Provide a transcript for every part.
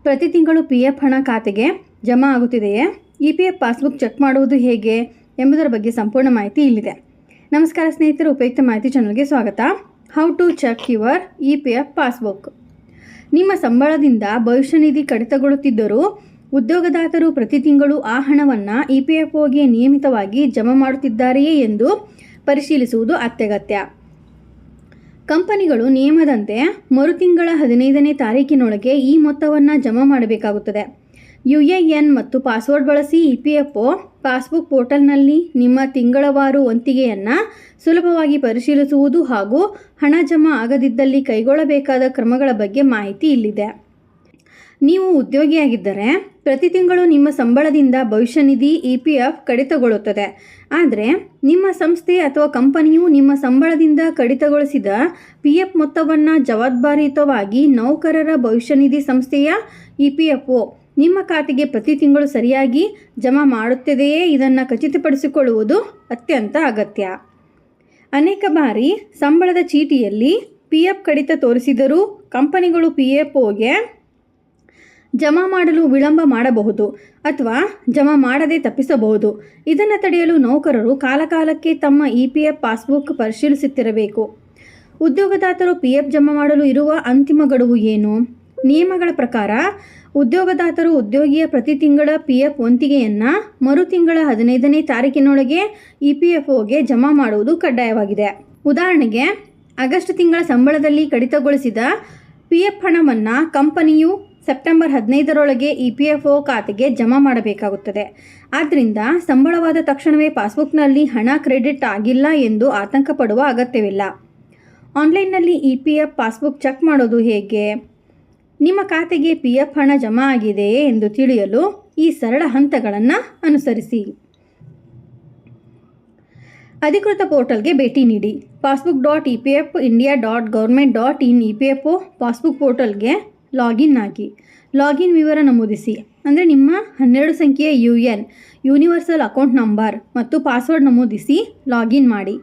ಪ್ರತಿ ತಿಂಗಳು PF ಹಣ ಖಾತೆಗೆ ಜಮಾ ಆಗುತ್ತಿದೆಯೇ? EPF ಪಾಸ್ಬುಕ್ ಚೆಕ್ ಮಾಡುವುದು ಹೇಗೆ ಎಂಬುದರ ಬಗ್ಗೆ ಸಂಪೂರ್ಣ ಮಾಹಿತಿ ಇಲ್ಲಿದೆ. ನಮಸ್ಕಾರ ಸ್ನೇಹಿತರು, ಉಪಯುಕ್ತ ಮಾಹಿತಿ ಚಾನಲ್ಗೆ ಸ್ವಾಗತ. How to check your EPF passbook. ನಿಮ್ಮ ಸಂಬಳದಿಂದ ಭವಿಷ್ಯ ನಿಧಿ ಕಡಿತಗೊಳ್ಳುತ್ತಿದ್ದರೂ ಉದ್ಯೋಗದಾತರು ಪ್ರತಿ ತಿಂಗಳು ಆ ಹಣವನ್ನು EPFOಗೆ ನಿಯಮಿತವಾಗಿ ಜಮಾ ಮಾಡುತ್ತಿದ್ದಾರೆಯೇ ಎಂದು ಪರಿಶೀಲಿಸುವುದು ಅತ್ಯಗತ್ಯ. ಕಂಪನಿಗಳು ನಿಯಮದಂತೆ ಮರು ತಿಂಗಳ 15ನೇ ತಾರೀಕಿನೊಳಗೆ ಈ ಮೊತ್ತವನ್ನು ಜಮಾ ಮಾಡಬೇಕಾಗುತ್ತದೆ. UAN ಮತ್ತು ಪಾಸ್ವರ್ಡ್ ಬಳಸಿ EPFO ಪಾಸ್ಬುಕ್ ಪೋರ್ಟಲ್ನಲ್ಲಿ ನಿಮ್ಮ ತಿಂಗಳವಾರು ವಂತಿಗೆಯನ್ನು ಸುಲಭವಾಗಿ ಪರಿಶೀಲಿಸುವುದು ಹಾಗೂ ಹಣ ಜಮಾ ಆಗದಿದ್ದಲ್ಲಿ ಕೈಗೊಳ್ಳಬೇಕಾದ ಕ್ರಮಗಳ ಬಗ್ಗೆ ಮಾಹಿತಿ ಇಲ್ಲಿದೆ. ನೀವು ಉದ್ಯೋಗಿಯಾಗಿದ್ದರೆ ಪ್ರತಿ ತಿಂಗಳು ನಿಮ್ಮ ಸಂಬಳದಿಂದ ಭವಿಷ್ಯ ನಿಧಿ EPF ಕಡಿತಗೊಳ್ಳುತ್ತದೆ. ಆದರೆ ನಿಮ್ಮ ಸಂಸ್ಥೆ ಅಥವಾ ಕಂಪನಿಯು ನಿಮ್ಮ ಸಂಬಳದಿಂದ ಕಡಿತಗೊಳಿಸಿದ PF ಮೊತ್ತವನ್ನು ಜವಾಬ್ದಾರಿಯುತವಾಗಿ ನೌಕರರ ಭವಿಷ್ಯ ನಿಧಿ ಸಂಸ್ಥೆಯ EPFO ನಿಮ್ಮ ಖಾತೆಗೆ ಪ್ರತಿ ತಿಂಗಳು ಸರಿಯಾಗಿ ಜಮಾ ಮಾಡುತ್ತದೆಯೇ ಇದನ್ನು ಖಚಿತಪಡಿಸಿಕೊಳ್ಳುವುದು ಅತ್ಯಂತ ಅಗತ್ಯ. ಅನೇಕ ಬಾರಿ ಸಂಬಳದ ಚೀಟಿಯಲ್ಲಿ PF ಕಡಿತ ತೋರಿಸಿದರೂ ಕಂಪನಿಗಳು PFOಗೆ ಜಮಾ ಮಾಡಲು ವಿಳಂಬ ಮಾಡಬಹುದು ಅಥವಾ ಜಮಾ ಮಾಡದೆ ತಪ್ಪಿಸಬಹುದು. ಇದನ್ನು ತಡೆಯಲು ನೌಕರರು ಕಾಲಕಾಲಕ್ಕೆ ತಮ್ಮ EPF ಪಾಸ್ಬುಕ್ ಪರಿಶೀಲಿಸುತ್ತಿರಬೇಕು. ಉದ್ಯೋಗದಾತರು PF ಜಮಾ ಮಾಡಲು ಇರುವ ಅಂತಿಮ ಗಡುವು ಏನು? ನಿಯಮಗಳ ಪ್ರಕಾರ ಉದ್ಯೋಗದಾತರು ಉದ್ಯೋಗಿಯ ಪ್ರತಿ ತಿಂಗಳ PF ವಂತಿಗೆಯನ್ನು ಮರು ತಿಂಗಳ 15ನೇ ತಾರೀಕಿನೊಳಗೆ EPFOಗೆ ಜಮಾ ಮಾಡುವುದು ಕಡ್ಡಾಯವಾಗಿದೆ. ಉದಾಹರಣೆಗೆ, ಆಗಸ್ಟ್ ತಿಂಗಳ ಸಂಬಳದಲ್ಲಿ ಕಡಿತಗೊಳಿಸಿದ PF ಹಣವನ್ನು ಕಂಪನಿಯು ಸೆಪ್ಟೆಂಬರ್ 15ರೊಳಗೆ EPFO ಖಾತೆಗೆ ಜಮಾ ಮಾಡಬೇಕಾಗುತ್ತದೆ. ಆದ್ದರಿಂದ ಸಂಬಳವಾದ ತಕ್ಷಣವೇ ಪಾಸ್ಬುಕ್ನಲ್ಲಿ ಹಣ ಕ್ರೆಡಿಟ್ ಆಗಿಲ್ಲ ಎಂದು ಆತಂಕ ಪಡುವ ಅಗತ್ಯವಿಲ್ಲ. ಆನ್ಲೈನ್ನಲ್ಲಿ EPF ಪಾಸ್ಬುಕ್ ಚೆಕ್ ಮಾಡೋದು ಹೇಗೆ? ನಿಮ್ಮ ಖಾತೆಗೆ PF ಹಣ ಜಮಾ ಆಗಿದೆಯೇ ಎಂದು ತಿಳಿಯಲು ಈ ಸರಳ ಹಂತಗಳನ್ನು ಅನುಸರಿಸಿ. ಅಧಿಕೃತ ಪೋರ್ಟಲ್ಗೆ ಭೇಟಿ ನೀಡಿ. passbook.epfindia.government.in EPFO ಪಾಸ್ಬುಕ್ ಪೋರ್ಟಲ್ಗೆ ಲಾಗಿನ್ ಆಗಿ. ಲಾಗಿನ್ ವಿವರ ನಮೂದಿಸಿ. ಅಂದರೆ ನಿಮ್ಮ 12 ಸಂಖ್ಯೆಯ UN ಯೂನಿವರ್ಸಲ್ ಅಕೌಂಟ್ ನಂಬರ್ ಮತ್ತು ಪಾಸ್ವರ್ಡ್ ನಮೂದಿಸಿ ಲಾಗಿನ್ ಮಾಡಿ.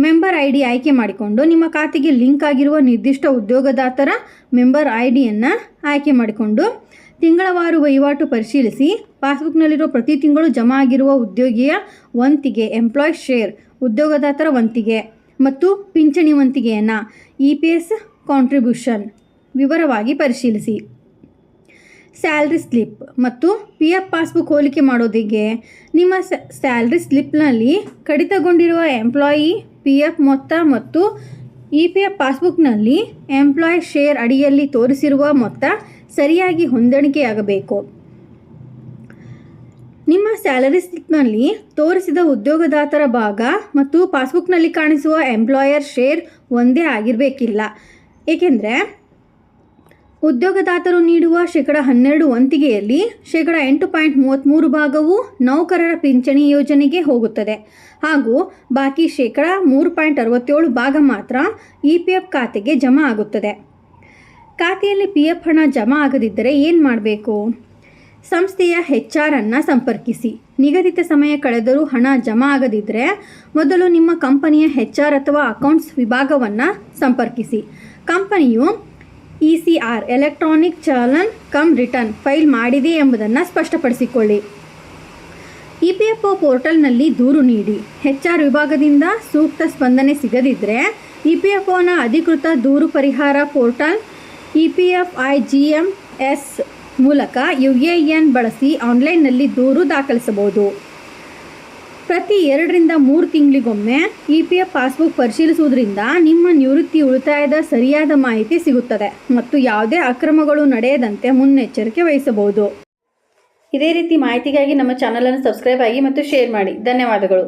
ಮೆಂಬರ್ ID ಆಯ್ಕೆ ಮಾಡಿಕೊಂಡು ನಿಮ್ಮ ಖಾತೆಗೆ ಲಿಂಕ್ ಆಗಿರುವ ನಿರ್ದಿಷ್ಟ ಉದ್ಯೋಗದಾತರ ಮೆಂಬರ್ IDಯನ್ನು ಆಯ್ಕೆ ಮಾಡಿಕೊಂಡು ತಿಂಗಳವಾರು ವಹಿವಾಟು ಪರಿಶೀಲಿಸಿ ಪಾಸ್ಬುಕ್ನಲ್ಲಿರೋ ಪ್ರತಿ ತಿಂಗಳು ಜಮಾ ಆಗಿರುವ ಉದ್ಯೋಗಿಯ ವಂತಿಗೆ, ಎಂಪ್ಲಾಯ್ ಶೇರ್, ಉದ್ಯೋಗದಾತರ ವಂತಿಗೆ ಮತ್ತು ಪಿಂಚಣಿ ವಂತಿಗೆಯನ್ನು EPS ಕಾಂಟ್ರಿಬ್ಯೂಷನ್ ವಿವರವಾಗಿ ಪರಿಶೀಲಿಸಿ. ಸ್ಯಾಲ್ರಿ ಸ್ಲಿಪ್ ಮತ್ತು PF ಪಾಸ್ಬುಕ್ ಹೋಲಿಕೆ ಮಾಡೋದಿಗೆ ನಿಮ್ಮ ಸ್ಯಾಲ್ರಿ ಸ್ಲಿಪ್ನಲ್ಲಿ ಕಡಿತಗೊಂಡಿರುವ ಎಂಪ್ಲಾಯಿ PF ಮೊತ್ತ ಮತ್ತು EPF ಪಾಸ್ಬುಕ್ನಲ್ಲಿ ಎಂಪ್ಲಾಯ್ ಶೇರ್ ಅಡಿಯಲ್ಲಿ ತೋರಿಸಿರುವ ಮೊತ್ತ ಸರಿಯಾಗಿ ಹೊಂದಾಣಿಕೆಯಾಗಬೇಕು. ನಿಮ್ಮ ಸ್ಯಾಲರಿ ಸ್ಲಿಪ್ನಲ್ಲಿ ತೋರಿಸಿದ ಉದ್ಯೋಗದಾತರ ಭಾಗ ಮತ್ತು ಪಾಸ್ಬುಕ್ನಲ್ಲಿ ಕಾಣಿಸುವ ಎಂಪ್ಲಾಯರ್ ಶೇರ್ ಒಂದೇ ಆಗಿರಬೇಕಿಲ್ಲ. ಏಕೆಂದರೆ ಉದ್ಯೋಗದಾತರು ನೀಡುವ ಶೇಕಡ 12 ವಂತಿಗೆಯಲ್ಲಿ ಶೇಕಡ 8.33 ಭಾಗವು ನೌಕರರ ಪಿಂಚಣಿ ಯೋಜನೆಗೆ ಹೋಗುತ್ತದೆ ಹಾಗೂ ಬಾಕಿ ಶೇಕಡ 3.67 ಭಾಗ ಮಾತ್ರ EPF ಖಾತೆಗೆ ಜಮಾ ಆಗುತ್ತದೆ. ಖಾತೆಯಲ್ಲಿ PF ಹಣ ಜಮಾ ಆಗದಿದ್ದರೆ ಏನು ಮಾಡಬೇಕು? ಸಂಸ್ಥೆಯ HR ಅನ್ನು ಸಂಪರ್ಕಿಸಿ. ನಿಗದಿತ ಸಮಯ ಕಳೆದರೂ ಹಣ ಜಮಾ ಆಗದಿದ್ದರೆ ಮೊದಲು ನಿಮ್ಮ ಕಂಪನಿಯ HR ಅಥವಾ ಅಕೌಂಟ್ಸ್ ವಿಭಾಗವನ್ನು ಸಂಪರ್ಕಿಸಿ. ಕಂಪನಿಯು ECR electronic challan come return file ಮಾಡಿದೆ ಎಂಬುದನ್ನು ಸ್ಪಷ್ಟಪಡಿಸಿಕೊಳ್ಳಿ. EPFO ಪೋರ್ಟಲ್ನಲ್ಲಿ ದೂರು ನೀಡಿ. HR ವಿಭಾಗದಿಂದ ಸೂಕ್ತ ಸ್ಪಂದನೆ ಸಿಗದಿದ್ದರೆ EPFOನ ಅಧಿಕೃತ ದೂರು ಪರಿಹಾರ ಪೋರ್ಟಲ್ EPFIGMS ಮೂಲಕ UAN ಬಳಸಿ ಆನ್ಲೈನ್ನಲ್ಲಿ ದೂರು ದಾಖಲಿಸಬಹುದು. ಪ್ರತಿ 2 ರಿಂದ 3 ತಿಂಗಳಿಗೊಮ್ಮೆ EPF ಪಾಸ್ಬುಕ್ ಪರಿಶೀಲಿಸುವುದರಿಂದ ನಿಮ್ಮ ನಿವೃತ್ತಿ ಉಳಿತಾಯದ ಸರಿಯಾದ ಮಾಹಿತಿ ಸಿಗುತ್ತದೆ ಮತ್ತು ಯಾವುದೇ ಅಕ್ರಮಗಳು ನಡೆಯದಂತೆ ಮುನ್ನೆಚ್ಚರಿಕೆ ವಹಿಸಬಹುದು. ಇದೇ ರೀತಿ ಮಾಹಿತಿಗಾಗಿ ನಮ್ಮ ಚಾನಲನ್ನು ಸಬ್ಸ್ಕ್ರೈಬ್ ಆಗಿ ಮತ್ತು ಶೇರ್ ಮಾಡಿ. ಧನ್ಯವಾದಗಳು.